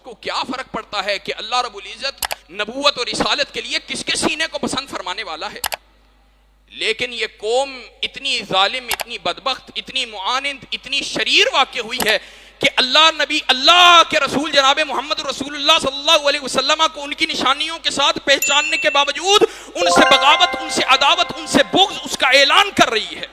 کو کیا فرق پڑتا ہے کہ اللہ رب العزت نبوت اور رسالت کے لیے کس کے سینے کو پسند فرمانے والا ہے. لیکن یہ قوم اتنی ظالم، اتنی بدبخت، اتنی معاند، اتنی شریر واقع ہوئی ہے کہ اللہ کے رسول جناب محمد رسول اللہ صلی اللہ علیہ وسلم کو ان کی نشانیوں کے ساتھ پہچاننے کے باوجود ان سے بغاوت، ان سے عداوت، ان سے بغض اس کا اعلان کر رہی ہے.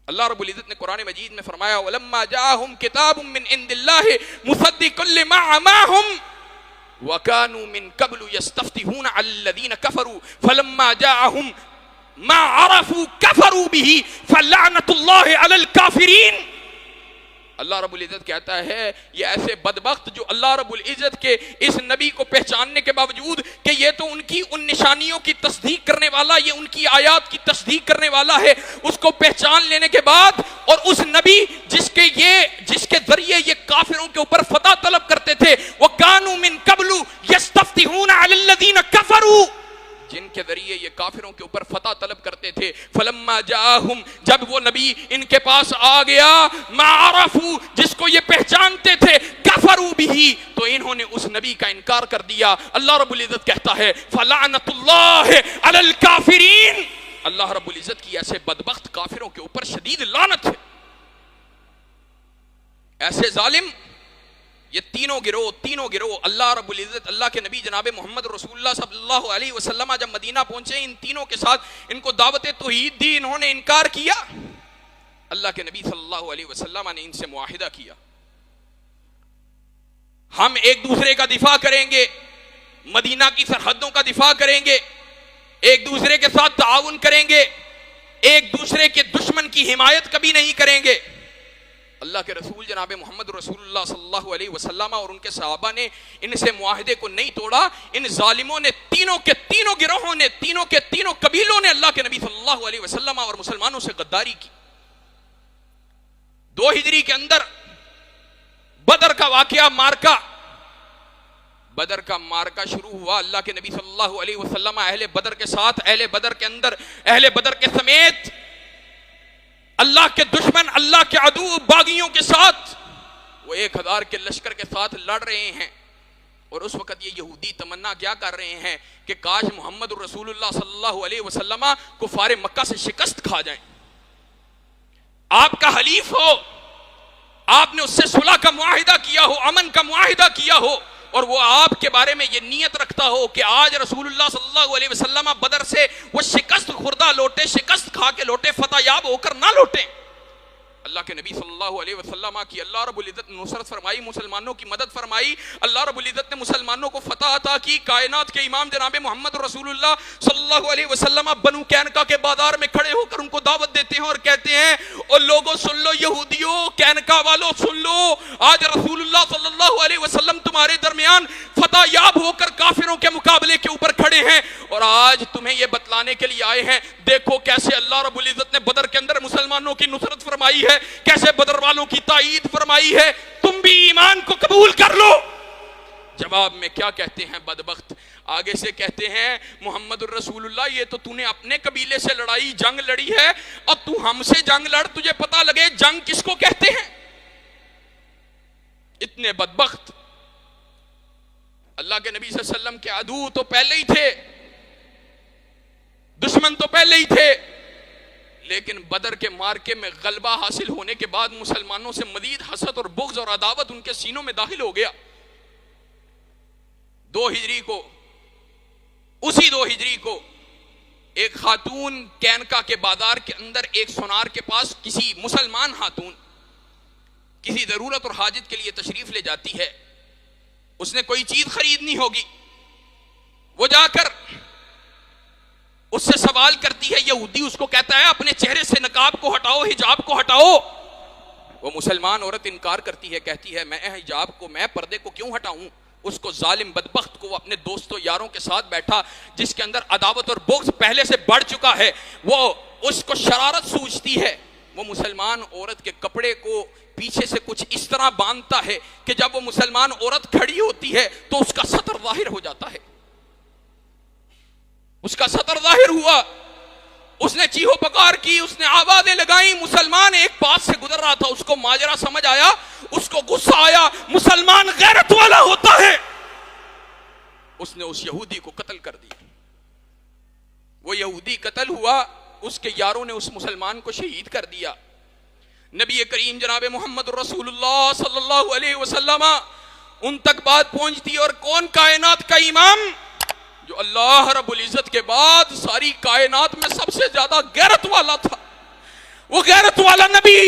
اللہ رب العزت نے قرآن مجید میں فرمایا وَلَمَّا جَاءَهُمْ كِتَابٌ مِّنْ عِنْدِ اللَّهِ مُصَدِّقٌ لِّمَا مَعَهُمْ وَكَانُوا مِن قَبْلُ يَسْتَفْتِحُونَ عَلَى الَّذِينَ كَفَرُوا فَلَمَّا جَاءَهُمْ مَا عَرَفُوا كَفَرُوا بِهِ فَلَعْنَةُ اللَّهِ عَلَى الْكَافِرِينَ. اللہ رب العزت کہتا ہے یہ ایسے بدبخت جو اللہ رب العزت کے اس نبی کو پہچاننے کے باوجود کہ یہ تو ان کی ان نشانیوں کی تصدیق کرنے والا، یہ ان کی آیات کی تصدیق کرنے والا ہے، اس کو پہچان لینے کے بعد اور اس نبی جس کے ذریعے یہ کافروں کے اوپر فتح طلب کرتے تھے، وَكَانُوا مِن قَبْلُ يَسْتَفْتِحُونَ عَلَى الَّذِينَ كَفَرُوا، جن کے ذریعے یہ کافروں کے اوپر فتح طلب کرتے تھے، فلما جاءہم، جب وہ نبی ان کے پاس آ گیا، ما عرفوا، جس کو یہ پہچانتے تھے، کفروا بھی، تو انہوں نے اس نبی کا انکار کر دیا. اللہ رب العزت کہتا ہے فلعنت اللہ علی الکافرین، اللہ رب العزت کی ایسے بدبخت کافروں کے اوپر شدید لعنت ہے. ایسے ظالم یہ تینوں گروہ اللہ رب العزت، اللہ کے نبی جناب محمد رسول اللہ صلی اللہ علیہ وسلم جب مدینہ پہنچے، ان تینوں کے ساتھ ان کو دعوت توحید دی، انہوں نے انکار کیا. اللہ کے نبی صلی اللہ علیہ وسلم نے ان سے معاہدہ کیا ہم ایک دوسرے کا دفاع کریں گے، مدینہ کی سرحدوں کا دفاع کریں گے، ایک دوسرے کے ساتھ تعاون کریں گے، ایک دوسرے کے دشمن کی حمایت کبھی نہیں کریں گے. اللہ کے رسول جناب محمد رسول اللہ صلی اللہ علیہ وسلم اور ان کے صحابہ نے ان سے معاہدے کو نہیں توڑا. ان ظالموں نے تینوں کے تینوں گروہوں نے، تینوں کے تینوں قبیلوں نے اللہ کے نبی صلی اللہ علیہ وسلم اور مسلمانوں سے غداری کی. 2 ہجری کے اندر بدر کا واقعہ، بدر کا مارکہ شروع ہوا. اللہ کے نبی صلی اللہ علیہ وسلم اہل بدر کے ساتھ، اہل بدر کے اندر، اہل بدر کے سمیت اللہ کے دشمن، اللہ کے عدو باغیوں کے ساتھ وہ 1000 کے لشکر کے ساتھ لڑ رہے ہیں. اور اس وقت یہ یہودی تمنا کیا کر رہے ہیں کہ کاش محمد رسول اللہ صلی اللہ علیہ وسلم کفار مکہ سے شکست کھا جائیں. آپ کا حلیف ہو، آپ نے اس سے صلح کا معاہدہ کیا ہو، امن کا معاہدہ کیا ہو، اور وہ آپ کے بارے میں یہ نیت رکھتا ہو کہ آج رسول اللہ صلی اللہ علیہ وسلم بدر سے وہ شکست خوردہ لوٹے، شکست کھا کے لوٹے، فتح یاب ہو کر نہ لوٹیں. اللہ کے نبی صلی اللہ علیہ وسلم کی اللہ رب العزت نے نصرت فرمائی، مسلمانوں کی مدد فرمائی. اللہ رب العزت نے مسلمانوں کو فتح عطا کی. کائنات کے امام جناب محمد رسول اللہ صلی اللہ علیہ وسلم بنو کینکا کے بازار میں کھڑے ہو کر ان کو دعوت دیتے ہیں اور کہتے ہیں اور لوگوں سن لو، یہودیوں، کینکا والوں سن لو، آج رسول اللہ صلی اللہ علیہ وسلم تمہارے درمیان فتح یاب ہو کر کافروں کے مقابلے کے اوپر کھڑے ہیں اور آج تمہیں یہ بتلانے کے لیے آئے ہیں دیکھو کیسے اللہ رب العزت نے بدر کے اندر مسلمانوں کی نصرت فرمائی ہے، کیسے بدر والوں کی تائید فرمائی ہے، تم بھی ایمان کو قبول کر لو. جواب میں کیا کہتے ہیں بدبخت؟ آگے سے کہتے ہیں محمد الرسول اللہ یہ تو نے اپنے قبیلے سے لڑائی جنگ لڑی ہے اور تو ہم سے جنگ لڑ، تجھے پتا لگے جنگ کس کو کہتے ہیں. اتنے بدبخت. اللہ کے نبی صلی اللہ علیہ وسلم کے عدو تو پہلے ہی تھے، دشمن تو پہلے ہی تھے، لیکن بدر کے مارکے میں غلبہ حاصل ہونے کے بعد مسلمانوں سے مزید حسد اور بغض اور عداوت ان کے سینوں میں داخل ہو گیا. 2 ہجری کو، اسی 2 ہجری کو ایک خاتون کینکا کے بازار کے اندر ایک سونار کے پاس کسی مسلمان خاتون کسی ضرورت اور حاجت کے لیے تشریف لے جاتی ہے. اس نے کوئی چیز خریدنی ہوگی، وہ جا کر اس سے سوال کرتی ہے. یہودی اس کو کہتا ہے اپنے چہرے سے نقاب کو ہٹاؤ، حجاب کو ہٹاؤ. وہ مسلمان عورت انکار کرتی ہے، کہتی ہے میں حجاب کو، میں پردے کو کیوں ہٹاؤں. اس کو ظالم بدبخت کو اپنے دوستوں یاروں کے ساتھ بیٹھا جس کے اندر عداوت اور بغض پہلے سے بڑھ چکا ہے، وہ اس کو شرارت سوچتی ہے. وہ مسلمان عورت کے کپڑے کو پیچھے سے کچھ اس طرح باندھتا ہے کہ جب وہ مسلمان عورت کھڑی ہوتی ہے تو اس کا سطر ظاہر ہو جاتا ہے. اس کا سطر ظاہر ہوا. اس نے چیخو پکار کی، اس نے آوازیں لگائیں، مسلمان ایک پاس سے گزر رہا تھا، اس کو ماجرا سمجھ آیا، اس کو غصہ آیا، مسلمان غیرت والا ہوتا ہے، اس نے اس یہودی کو قتل کر دیا۔ وہ یہودی قتل ہوا، اس کے یاروں نے اس مسلمان کو شہید کر دیا۔ نبی کریم جناب محمد رسول اللہ صلی اللہ علیہ وسلم ان تک بات پہنچتی، اور کون کائنات کا امام جو اللہ رب العزت کے بعد ساری کائنات میں سب سے زیادہ غیرت والا تھا، وہ غیرت والا نبی،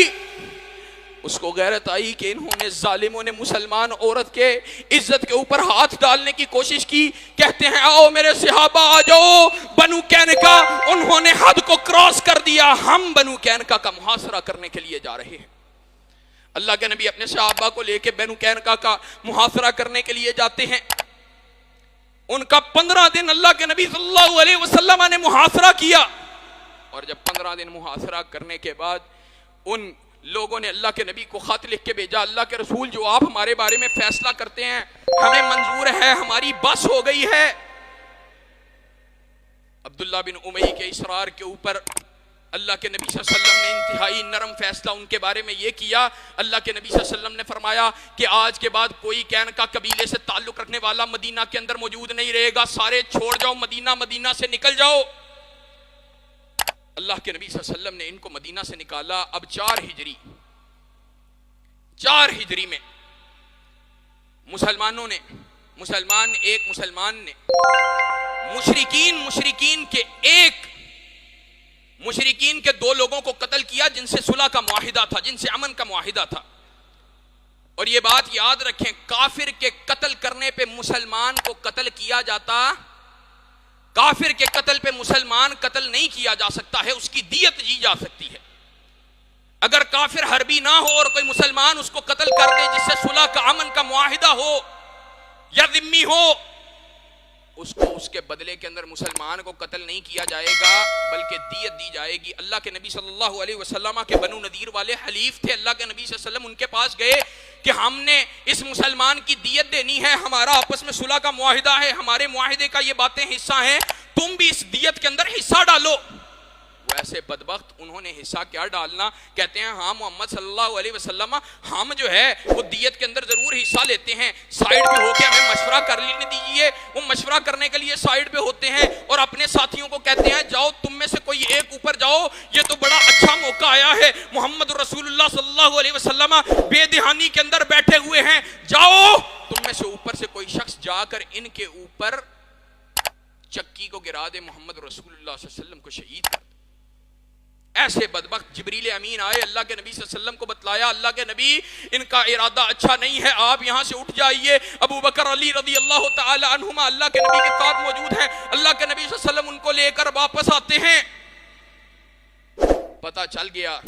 اس کو غیرت آئی کہ انہوں نے ظالموں نے مسلمان عورت کے عزت کے اوپر ہاتھ ڈالنے کی کوشش کی۔ کہتے ہیں آؤ میرے صحابہ آ جاؤ، بنو قینقاع انہوں نے حد کو کراس کر دیا، ہم بنو قینقاع کا محاصرہ کرنے کے لیے جا رہے ہیں۔ اللہ کے نبی اپنے صحابہ کو لے کے بنو قینقاع کا محاصرہ کرنے کے لیے جاتے ہیں۔ ان کا 15 دن اللہ کے نبی صلی اللہ علیہ وسلم نے محاصرہ کیا، اور جب 15 دن محاصرہ کرنے کے بعد ان لوگوں نے اللہ کے نبی کو خط لکھ کے بھیجا، اللہ کے رسول جو آپ ہمارے بارے میں فیصلہ کرتے ہیں ہمیں منظور ہے، ہماری بس ہو گئی ہے۔ عبداللہ بن امی کے اصرار کے اوپر اللہ کے نبی صلی اللہ علیہ وسلم نے انتہائی نرم فیصلہ ان کے بارے میں یہ کیا۔ اللہ کے نبی صلی اللہ علیہ وسلم نے فرمایا کہ آج کے بعد کوئی قینقاع قبیلے سے تعلق رکھنے والا مدینہ کے اندر موجود نہیں رہے گا، سارے چھوڑ جاؤ مدینہ سے نکل جاؤ۔ اللہ کے نبی صلی اللہ علیہ وسلم نے ان کو مدینہ سے نکالا۔ اب 4 ہجری میں ایک مسلمان نے مشرکین کے 2 لوگوں کو قتل کیا جن سے صلح کا معاہدہ تھا، جن سے امن کا معاہدہ تھا۔ اور یہ بات یاد رکھیں، کافر کے قتل کرنے پہ مسلمان کو قتل کیا جاتا، کافر کے قتل پہ مسلمان قتل نہیں کیا جا سکتا ہے، اس کی دیت دی جا سکتی ہے۔ اگر کافر حربی نہ ہو اور کوئی مسلمان اس کو قتل کر دے جس سے صلح کا امن کا معاہدہ ہو یا ذمہ ہو، اس کو اس کے بدلے کے اندر مسلمان کو قتل نہیں کیا جائے گا بلکہ دیت دی جائے گی۔ اللہ کے نبی صلی اللہ علیہ وسلم کے بنو نذیر والے حلیف تھے، اللہ کے نبی صلی اللہ علیہ وسلم ان کے پاس گئے کہ ہم نے اس مسلمان کی دیت دینی ہے، ہمارا آپس میں صلح کا معاہدہ ہے، ہمارے معاہدے کا یہ باتیں حصہ ہیں، تم بھی اس دیت کے اندر حصہ ڈالو۔ ویسے بدبخت انہوں نے حصہ کیا ڈالنا، کہتے ہیں ہاں محمد صلی اللہ علیہ وسلم ہم جو ہے وہ دیت کے اندر ضرور حصہ لیتے ہیں، سائیڈ پہ ہو کے ہمیں مشورہ کر لینے دیجئے۔ وہ مشورہ کرنے کے لیے سائیڈ پہ ہوتے ہیں اور اپنے ساتھیوں کو کہتے ہیں جاؤ تم میں سے کوئی ایک اوپر جاؤ، یہ تو بڑا اچھا موقع آیا ہے، محمد رسول اللہ صلی اللہ علیہ وسلم بے دہانی کے اندر بیٹھے ہوئے ہیں، جاؤ تم میں سے اوپر سے کوئی شخص جا کر ان کے اوپر چکی کو گرا دے، محمد رسول اللہ صلی اللہ علیہ وسلم کو شہید کر دے۔ ایسے بدبخت جبریل امین آئے، اللہ کے نبی صلی اللہ علیہ وسلم کو بتلایا، اللہ کے نبی ان کا ارادہ اچھا نہیں ہے، آپ یہاں سے اٹھ جائیے۔ ابو بکر علی رضی اللہ تعالی عنہما اللہ کے نبی کے ساتھ موجود ہیں، اللہ کے نبی صلی اللہ علیہ وسلم ان کو لے کر واپس آتے ہیں۔ پتہ چل گیا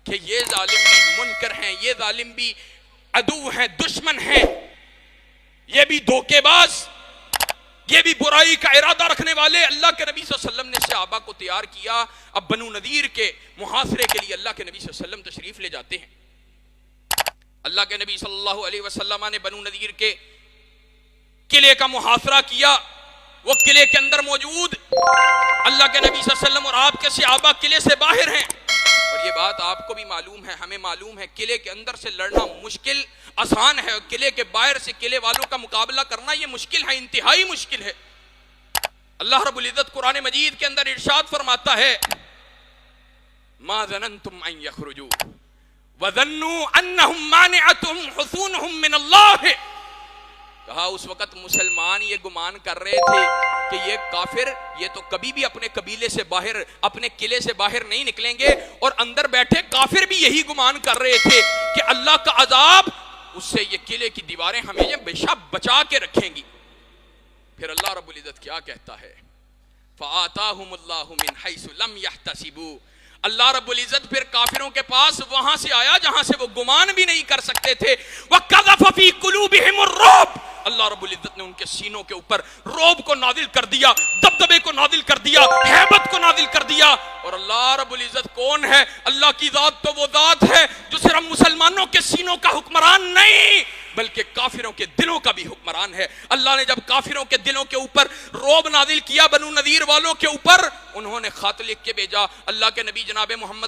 کہ یہ ظالم بھی منکر ہیں، یہ ظالم بھی عدو ہیں، دشمن ہیں، یہ بھی دھوکے باز، یہ بھی برائی کا ارادہ رکھنے والے۔ اللہ کے نبی صلی اللہ علیہ وسلم نے صحابہ کو تیار کیا۔ اب بنو نذیر کے محاصرے کے لیے اللہ کے نبی صلی اللہ علیہ وسلم تشریف لے جاتے ہیں۔ اللہ کے نبی صلی اللہ علیہ وسلم نے بنو نذیر کے قلعے کا محاصرہ کیا۔ وہ قلعے کے اندر موجود اللہ کے نبی صلی اللہ علیہ وسلم اور آپ کے صحابہ قلعے سے باہر ہیں، اور یہ بات آپ کو بھی معلوم ہے، ہمیں معلوم ہے، قلعے کے اندر سے لڑنا مشکل آسان ہے، اور قلعے کے باہر سے قلعے والوں کا مقابلہ کرنا یہ مشکل ہے، انتہائی مشکل ہے۔ اللہ رب العزت قرآن مجید کے اندر ارشاد فرماتا ہے ما ظننتم ان یخرجوا وظنوا انہم مانعتهم حصونہم من اللہ، کہا اس وقت مسلمان یہ گمان کر رہے تھے کہ یہ کافر یہ تو کبھی بھی اپنے قبیلے سے باہر، اپنے قلعے سے باہر نہیں نکلیں گے، اور اندر بیٹھے کافر بھی یہی گمان کر رہے تھے کہ اللہ کا عذاب اس سے یہ قلعے کی دیواریں ہمیں یہ ہمیشہ بچا کے رکھیں گی۔ پھر اللہ رب العزت کیا کہتا ہے فَآتَاهُمُ اللَّهُ مِنْ حَيْثُ لَمْ يَحْتَسِبُوا، اللہ رب العزت پھر کافروں کے پاس وہاں سے آیا جہاں سے وہ گمان بھی نہیں کر سکتے تھے۔ وَقَذَفَ فِي قُلُوبِهِمُ الرُّعْبَ، اللہ رب العزت نے ان کے سینوں کے اوپر رعب کو نازل کر دیا، دبدبے کو نازل کر دیا، ہیبت کو نازل کر دیا۔ اور اللہ رب العزت کون ہے؟ اللہ کی ذات تو وہ ذات ہے جو صرف مسلمانوں کے سینوں کا حکمران نہیں بلکہ کافروں کے دلوں کا بھی حکمران ہے۔ اللہ نے جب کافروں کے دلوں کے اوپر روب نازل کیا بنو نذیر والوں کے اوپر، انہوں نے خط لکھ کے بھیجا، اللہ کے نبی جناب محمد